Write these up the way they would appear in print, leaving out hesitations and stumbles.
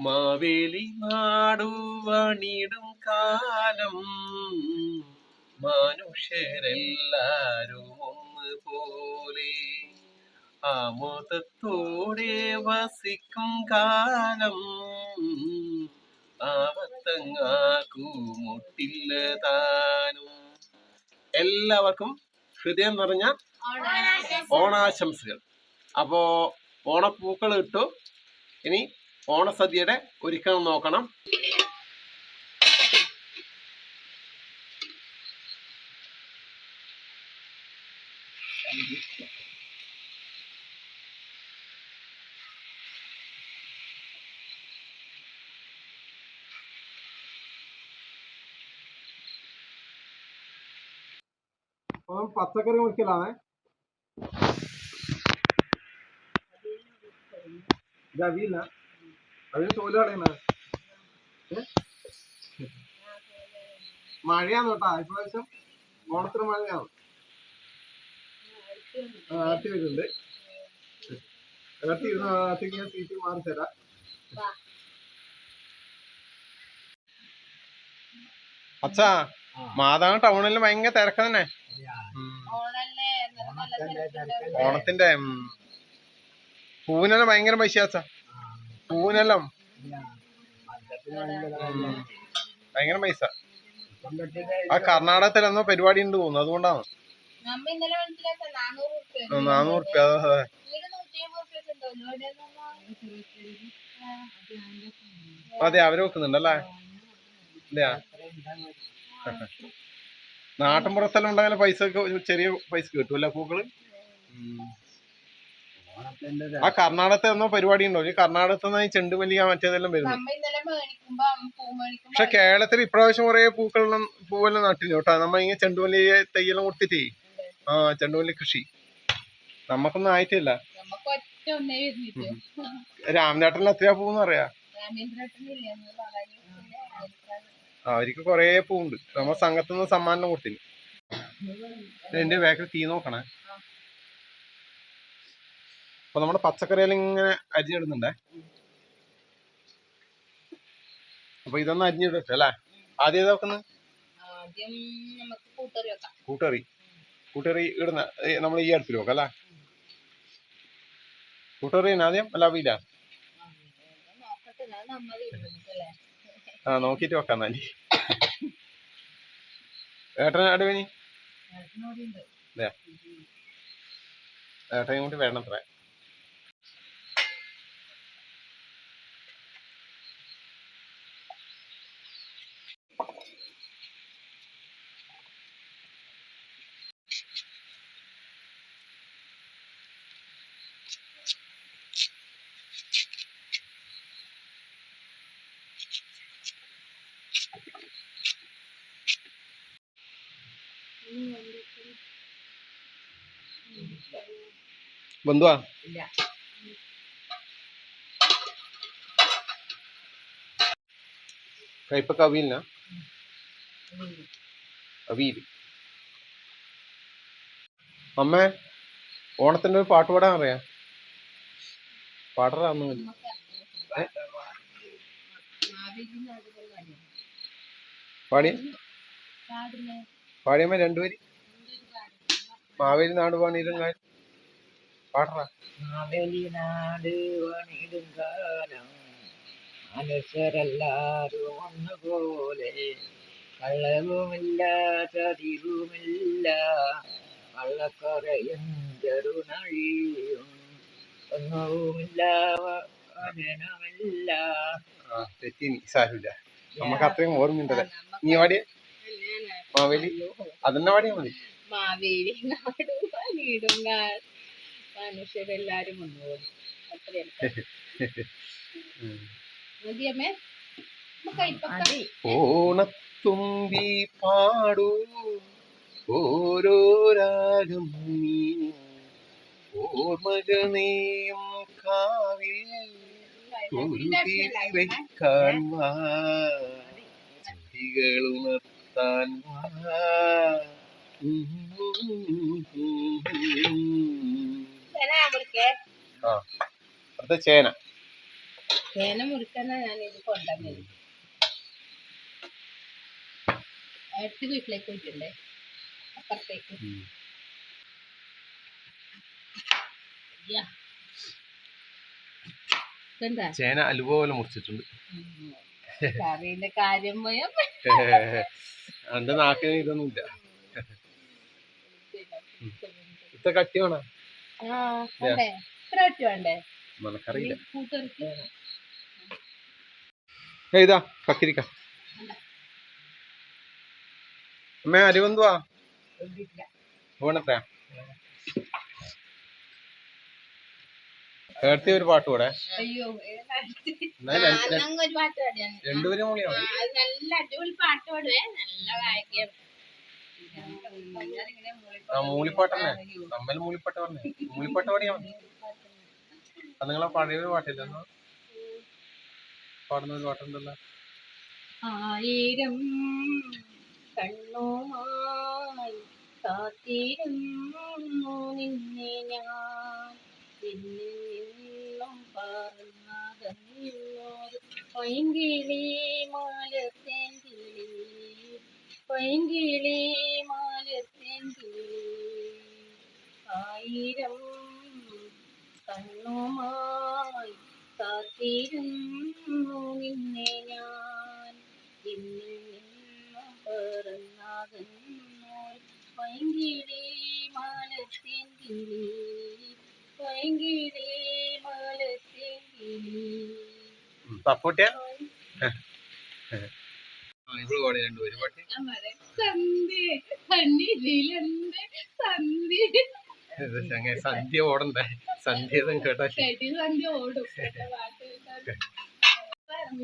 മാവേലി നാടുവണിടും കാലം മനുഷ്യരെല്ലാരും ഒന്നുപോലെ ആമോദത്തോടെ വസിക്കും കാലം ആവത്തങ്ങാക്കുമുട്ടില്ല താനും. എല്ലാവർക്കും ഹൃദയം നിറഞ്ഞ ഓണാശംസകൾ. അപ്പോ ഓണപ്പൂക്കൾ ഇട്ടു. ഇനി ഓണസദ്യയുടെ ഒരുക്കം നോക്കണം. പച്ചക്കറി മുറിക്കലാണ്. ഇത് അവിയില്ല, അതിന് തോല് കളയുന്ന മഴയാന്ന് കേട്ടാ. ഇപ്രാവശ്യം ഓണത്തിന് മഴയാണ്. ആട്ടി വരുന്നുണ്ട്. ആട്ടിക്ക് ഞാൻ സീറ്റ് മാറി തരാം. അച്ഛാ, മാതാവ് ടൗണിൽ ഭയങ്കര തിരക്ക് തന്നെ. ഓണത്തിന്റെ പൂവിനെല്ലാം ഭയങ്കര പൈസ അച്ഛാ. പൂവിനെല്ലാം ഭയങ്കര പൈസ. ആ കർണാടകത്തിലെന്നോ പരിപാടി ഉണ്ട് തോന്നുന്നു, അതുകൊണ്ടാണ്. 400 റുപ്യ. അതെ, അവര് വെക്കുന്നുണ്ടല്ലേ. നാട്ടിൻപുറത്തെല്ലാം ഉണ്ടെങ്കിൽ പൈസ ചെറിയ പൈസ കിട്ടൂല്ലേ പൂക്കള്. ആ കർണാടകത്തെ എന്നോ പരിപാടി ഉണ്ടോ? ഈ കർണാടകത്തിൽ നിന്ന് ചെണ്ടുമല്ലിക മറ്റേതെല്ലാം വരുന്നു. പക്ഷെ കേരളത്തിൽ ഇപ്രാവശ്യം കുറെ പൂവെല്ലാം നട്ടില്ല കേട്ടോ. നമ്മ ഇങ്ങനെ ചെണ്ടുമല്ലി തൈയെല്ലാം കൊടുത്തിട്ടേ. ആ, ചെണ്ടുമല്ലി കൃഷി നമ്മക്കൊന്നും ആയിട്ടില്ല. രാമചേട്ടനിൽ എത്രയാ പൂന്ന് അറിയാ? അവർക്ക് കൊറേ പൂവുണ്ട്. നമ്മ സംഘത്തുനിന്ന് സമ്മാനം കൊടുത്തിന്. എന്റെ ബാക്കിൽ തീ നോക്കണേ. അപ്പൊ നമ്മുടെ പച്ചക്കറിയെല്ലാം ഇങ്ങനെ അരിഞ്ഞിടുന്നുണ്ടേ. അപ്പൊ ഇതൊന്നും അരിഞ്ഞിടട്ടെ അല്ലേ. ആദ്യം ഏതാ വെക്കുന്നത്? കൂട്ടറി ഇടുന്ന നമ്മൾ ഈ അടുത്തിൽ വെക്കാം അല്ലേ. കൂട്ടറി ആദ്യം അല്ല അവിയില്ല. ആ, നോക്കിട്ട് വെക്കാം എന്നാല്. ഏട്ടൻ അടുവനി ഏട്ടൻ കൂട്ടി വേണം അത്ര. ബന്ധുവാ കയ്പക്ക അവിയില്ല. അവിയിൽ. അമ്മേ, ഓണത്തിന്റെ ഒരു പാട്ട് പാടാൻ അറിയാ? പാടറാന്ന് പാടിയമ്മ രണ്ടുപേര്. മാവേലി നാട് പണിയിടുങ്കാൽ പാടറാ. മാവേലി നാട് പണിയിടുങ്കാലം മനുഷ്യരെല്ലാരും ഒന്നുപോലെ, കള്ളവുമില്ല ചതിവുമില്ല, കള്ളക്കറയും ചെറുനഴിയും ഒന്നുമില്ല വചനമില്ല. തെറ്റിനി സാരമില്ല, നമുക്ക് അത്രയും ഓർമ്മയുണ്ടല്ലേ. നീ പാടിയ മാവേലി അതെന്നെ പാടിയാ മതി. മാവേലി നാട് പണിയിടുങ്കാൽ മനുഷ്യരെല്ലാരും ഒന്നുപോലെ. ഓണത്തുമ്പി പാടൂ ഓരോ രാഗം നീ, ഓർമ്മകൾ നീയും കാവിൽ വയ്ക്കാൻ വാ, ചെടികളുണർത്താൻ വാ. അടുത്ത ചേന. ചേന മുറിക്കാനാ ഞാൻ ഇത് കൊണ്ടുവന്നത്. അടുത്ത വീട്ടിലേക്ക് പോയിട്ടുണ്ടേ, അപ്പുറത്തേക്ക്. യാ. ഇതെന്താ? ചേന അലുവ പോലെ മുറിച്ചിട്ടുണ്ട്. കറിന്റെ കാര്യം പോയാ എന്റെ നാക്കിന് ഇതൊന്നുമില്ല. ഇത്ര കട്ടി വേണോ? വേണ്ടേ? ഇത്ര കട്ടി വേണ്ടേ? മനക്കറിയില്ല. കൂട്ടർക്ക് ഇതാ കക്കിരിക്ക. അമ്മ അരിവന്തുവാ വേണത്രയാ? കേർത്തി ഒരു പാട്ട് കൂടെ. അയ്യോ, ഒരു പാട്ട് പാടിയാണ്. രണ്ടുപേരും മൂളിയാ അത് നല്ല അടിപൊളി പാട്ട് പാടുവേ, നല്ല ഗായകൻ. മൂളിപ്പാട്ട് തന്നെ. നമ്മൾ മൂളിപ്പാട്ട് പറഞ്ഞേ. മൂളിപ്പാട്ട് പാടിയാ മതി. അത് നിങ്ങളെ പഴയ ഒരു പാട്ടില്ലെന്നോ പാടുന്ന ഒരു പാട്ടുണ്ടല്ലോ. ആയിരം കണ്ണുമായി കാത്തിരുന്നു നിന്നെ ഞാൻ, നിന്നും പറന്നകന്നൊരു പൈങ്കിളി മാലത്തേൻ കിളി, പൈങ്കിളി മാലത്തേൻ കിളി. ആയിരം കണ്ണുമായി കാത്തിരുന്നു നിന്നെ ഞാൻ, നിന്നും പറന്നകന്നൊരു പൈങ്കിളി മാലത്തേൻ കിളി, പൈങ്കിളി മാലത്തേൻ കിളി. സപ്പോർട്ടിയാ ഇവിടെ പാടി രണ്ടുപേരും പാട്ടി. സന്ധ്യ കണ്ണിലെന്ത് സന്ധ്യ, സന്ധ്യ ഓടണ്ടേ? സന്ധ്യ കേട്ടാ സന്ധ്യ ഓടും.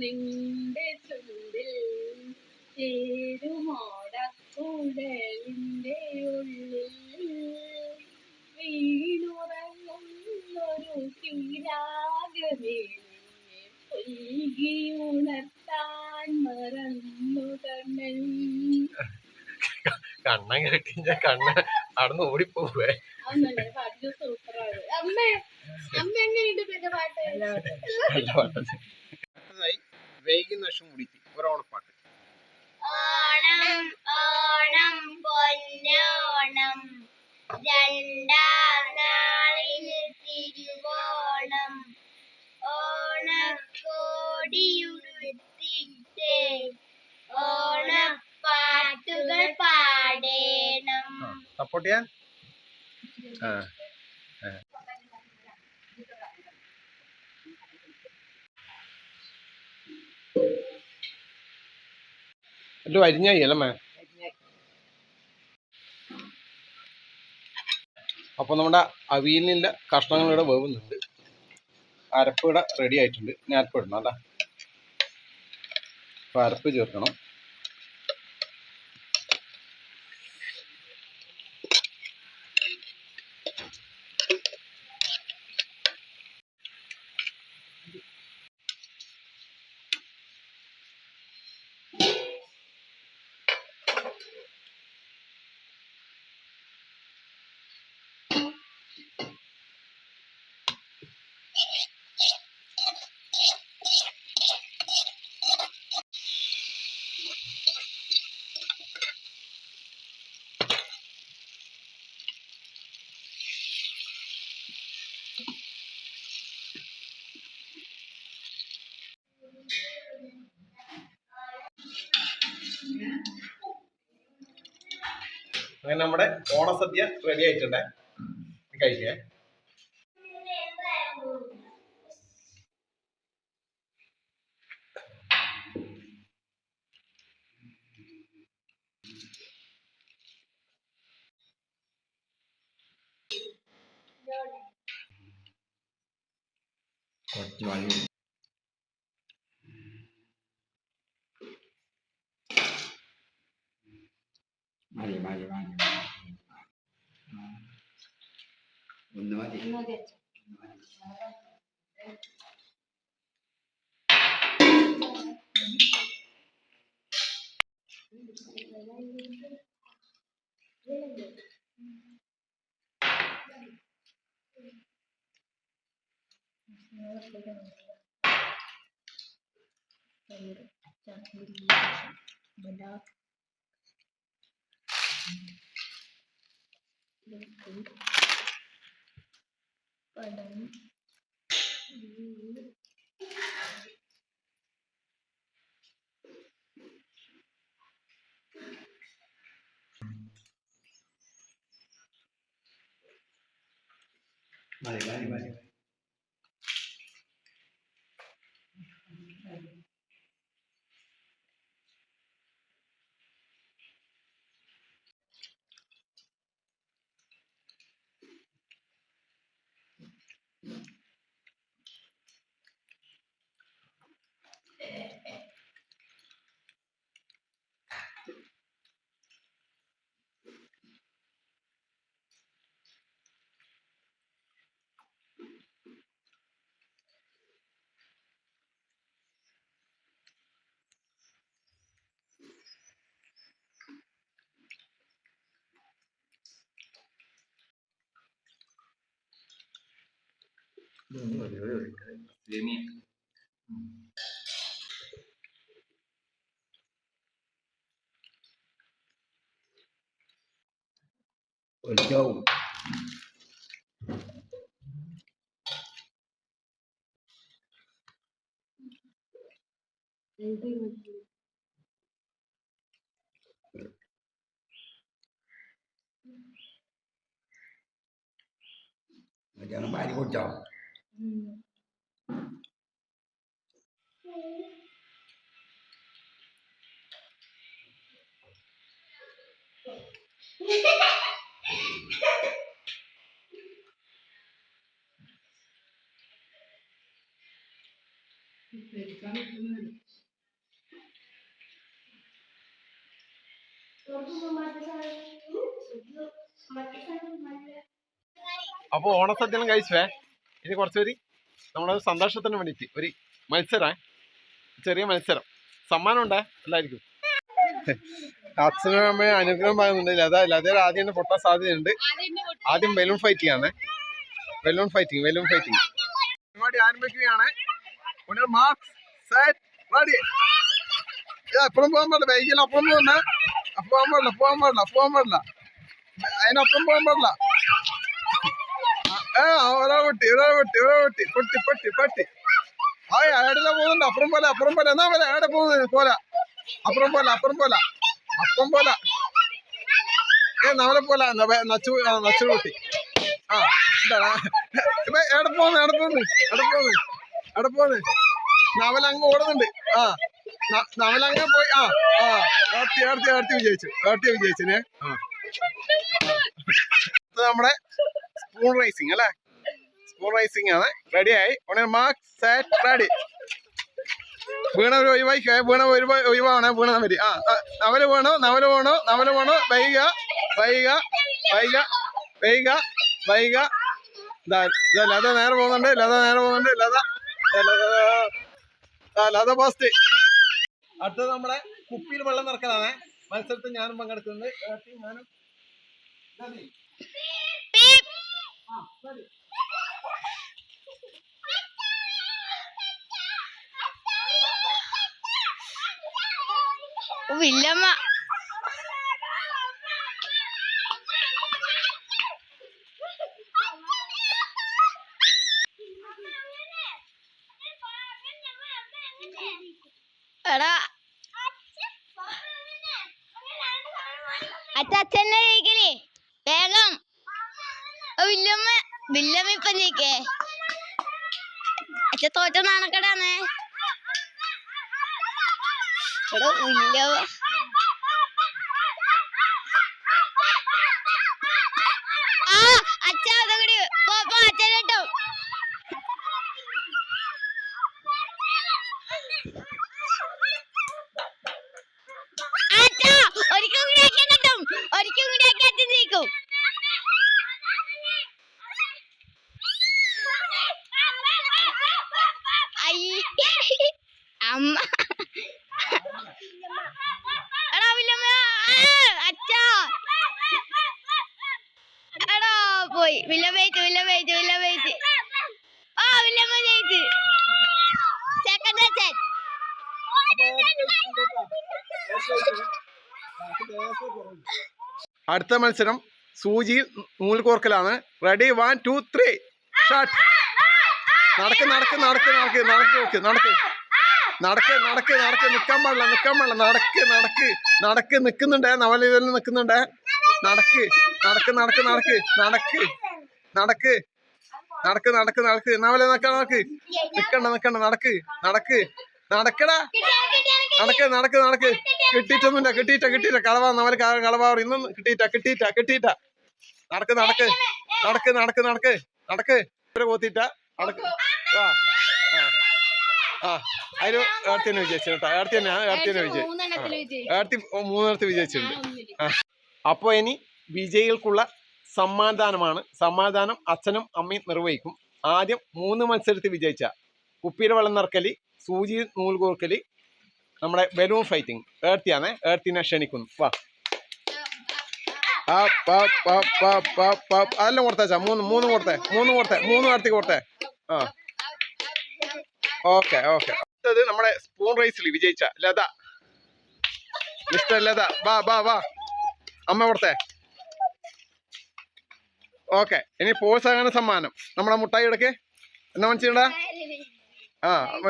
നിന്റെ ചുണ്ടിൽ ചേരുമോടക്കുടലിന്റെ ഉള്ളിൽ വീണുറങ്ങുന്നൊരു തീരാഗമേ, പൊയ്കി ഉണർത്താൻ മറന്നു കണ്ണൻ. കണ്ണൻ കേട്ടിഞ്ഞ കണ്ണ അവിടുന്ന് ഓടിപ്പോവേ. പാട്ട് സൂപ്പറാണ്. അമ്മ അമ്മ എങ്ങനെയുണ്ട് പിന്നെ പാട്ട്? വൈകുന്ന വർഷം കൂടിയിട്ട് ഒരോണപ്പാട്ട്. ഓണം ഓണം പൊന്നോണം, രണ്ടാം നാളിൽ തിരുവോണം, ഓണക്കോടിയുടുത്തിട്ട് ഓണപ്പാട്ടുകൾ പാടേണം. സപ്പോർട്ട് ചെയ്യാൻ എല്ലാം അരിഞ്ഞായി അല്ലമ്മേ. അപ്പൊ നമ്മുടെ അവിയലിനുള്ള കഷ്ണങ്ങൾ ഇവിടെ വേവുന്നുണ്ട്. അരപ്പ് ഇവിടെ റെഡി ആയിട്ടുണ്ട്. ഇനി അരപ്പ് ഇടണം അല്ല. അപ്പൊ അരപ്പ് ചേർക്കണം. അങ്ങനെ നമ്മുടെ ഓണസദ്യ റെഡി ആയിട്ടുണ്ടേ. കഴിക്കേ. കുറച്ച് മതി. ഒന്ന് മതി. Jangan balik kocok. അപ്പൊ ഓണസദ്യയും കഴിച്ചേ. ഇനി കുറച്ചുപേര് നമ്മളൊരു സന്തോഷത്തിന് വേണ്ടിയിട്ട് ഒരു മത്സരം, ചെറിയ മത്സരം, സമ്മാനം ഉണ്ടേ എല്ലാവർക്കും. അച്ഛനും അമ്മയും അനുഗ്രഹം പറയുന്നുണ്ട്. ലത ആദ്യം തന്നെ പൊട്ടാൻ സാധ്യതയുണ്ട്. ആദ്യം ബലൂൺ ഫൈറ്റിംഗ് ആണ്. ബലൂൺ ഫൈറ്റിംഗ് പരിപാടി ആരംഭിക്കുകയാണ്. അപ്പുറം പോകാൻ പാടില്ല, ബൈക്കിൽ അപ്പുറം പോകാൻ പാടില്ല. അതിനപ്പുറം പോകാൻ പാടില്ല. ഒരാൾ പൊട്ടി. അയാടെല്ലാം പോകുന്നുണ്ട്. അപ്പുറം പോലെ എന്നാ പോലെ എവിടെ പോകുന്നത് പോല. അപ്പുറം പോലെ നമ്മളെ പോലെ നച്ചു പൊട്ടി. എന്താണ് എവിടെ പോകുന്നത്? നവലങ്ങ് ഓടുന്നുണ്ട്. നവലങ്ങ് പോയി. അടുത്ത് വിജയിച്ചിനെ. നമ്മുടെ സ്പൂൺ റേസിംഗ് അല്ലേ? സ്പൂൺ റേസിംഗ് ആണ്. റെഡിയായി. Mark set ready. വീണവര് ഒഴിവാണ്. വീണ മതി. നവല് വേണോ. വൈക. ലത നേരെ പോകുന്നുണ്ട്. ലത ഫസ്റ്റ്. അടുത്തത് നമ്മളെ കുപ്പിയിൽ വെള്ളം നിറക്കലാണ്. മത്സരത്തിൽ ഞാനും പങ്കെടുക്കുന്നുണ്ട്. ഞാനും വില്ലമ്മ എടാ അച്ഛനെ ജയിക്കലേ വേഗം. വില്ലമ്മ ഇപ്പൊ ജയിക്കേ. അച്ഛ തോറ്റ നാണക്കടാന്നേ. എടോ വില്ലമ്മ അച്ഛ അതങ്ങട് അച്ഛൻ കേട്ടോ. ഒരിക്കലും കൂടി അച്ഛൻ കിട്ടും. അച്ഛൻ ജയിക്കും. അമ്മ എടാ വില്ലമ്മ അച്ഛാ. എടാ പോയി. വില്ലമ്മ ജയിച്ചു. വില്ലമ്മ ജയിച്ചു. സെക്കൻഡ് അച്ഛൻ. അടുത്ത മത്സരം സൂചിയിൽ നൂൽ കോർക്കലാണ്. Ready 1 2 3 shut. നടക്ക് നടക്ക് നടക്ക് നടക്ക് നടക്ക് നടക്ക് നടക്ക് നടക്ക് നടക്ക് നിക്കാൻ പാടില്ല നടക്ക് നടക്ക് നടക്ക് നിക്കുന്നുണ്ടേ. നവലിതലിൽ നിക്കുന്നുണ്ടേ. നടക്ക് നടക്ക് നടക്ക് നടക്ക് നടക്ക് നടക്ക് നടക്ക് നടക്ക് നടക്ക് നവല നടക്ക് നിക്കണ്ട നടക്ക് നടക്ക് നടക്കടാ നടക്ക് നടക്ക് നടക്ക്. കിട്ടിയിട്ടൊന്നുമില്ല കിട്ടിയിട്ട കളവാ നവല് കളവാ ഇന്നും കിട്ടിയിട്ട നടക്ക് നടക്ക് നടക്ക് നടക്ക് നടക്ക് നടക്ക് കോത്തിട്ട നടക്ക്. അതിന് ഏർത്തിനെ വിജയിച്ചു കേട്ടോ. ഏർത്തിനെ വിജയിച്ചു. 3 വിജയിച്ചിട്ടുണ്ട്. അപ്പോൾ ഇനി വിജയികൾക്കുള്ള സമ്മാനദാനമാണ്. സമ്മാനദാനം അച്ഛനും അമ്മയും നിർവഹിക്കും. ആദ്യം 3 മത്സരത്തിൽ വിജയിച്ച കുപ്പിയുടെ വെള്ളം നിറക്കല്, സൂചി നൂൽ കോർക്കല്, നമ്മുടെ ബലൂൺ ഫൈറ്റിംഗ് ഏർത്തിയാണ്. ഏർത്തിനെ ക്ഷണിക്കുന്നു. വാ അതെല്ലാം കൊടുത്തേച്ചാ. 3 കൊടുത്തേ 3 ഏർത്തി കൊടുത്തേ. ഓക്കെ അടുത്തത് നമ്മുടെ സ്പൂൺ റേസിൽ വിജയിച്ച ലത, മിസ്റ്റർ ലത. വാ അമ്മ കൊടുത്തേ. ഓക്കെ ഇനി പ്രോത്സാഹന സമ്മാനം നമ്മുടെ മുട്ടായി എടുക്കേ. എന്നാ മനസ്സിലാ?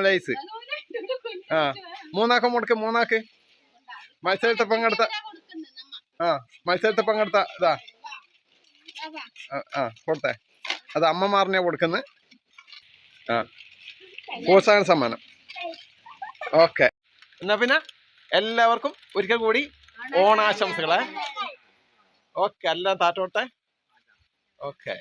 ലൈസ് 3 മുടക്ക് 3 മത്സരത്തെ പങ്കെടുത്ത ഇതാ. കൊടുത്തേ. അത് അമ്മമാറിനെ കൊടുക്കുന്നു. പ്രോത്സാഹന സമ്മാനം. ഓക്കെ എന്നാ പിന്നെ എല്ലാവർക്കും ഒരിക്കൽ കൂടി ഓണാശംസകളെ. ഓക്കെ എല്ലാം താറ്റോട്ടെ. ഓക്കെ